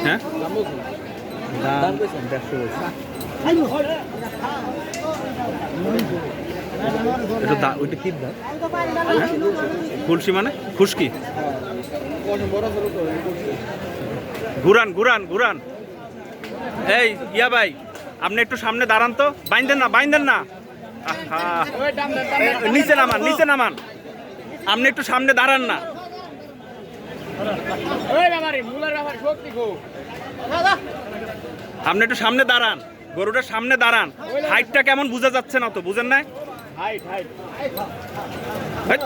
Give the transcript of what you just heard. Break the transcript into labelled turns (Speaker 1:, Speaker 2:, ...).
Speaker 1: হ্যাঁ ওইটা কি দাম? খুলসি মানে খুশকি? ঘুরান ঘুরান ঘুরান। এই ইয়া ভাই, আপনি একটু সামনে দাঁড়ান তো। বাইন্ধেন না, বাইন্ধেন না। নিচে নামান, নিচে নামান। আপনি একটু সামনে দাঁড়ান না। আপনি একটু সামনে দাঁড়ান, গরুটার সামনে দাঁড়ান। হাইটটা কেমন বোঝা যাচ্ছে না তো, বুঝেন না? হাইট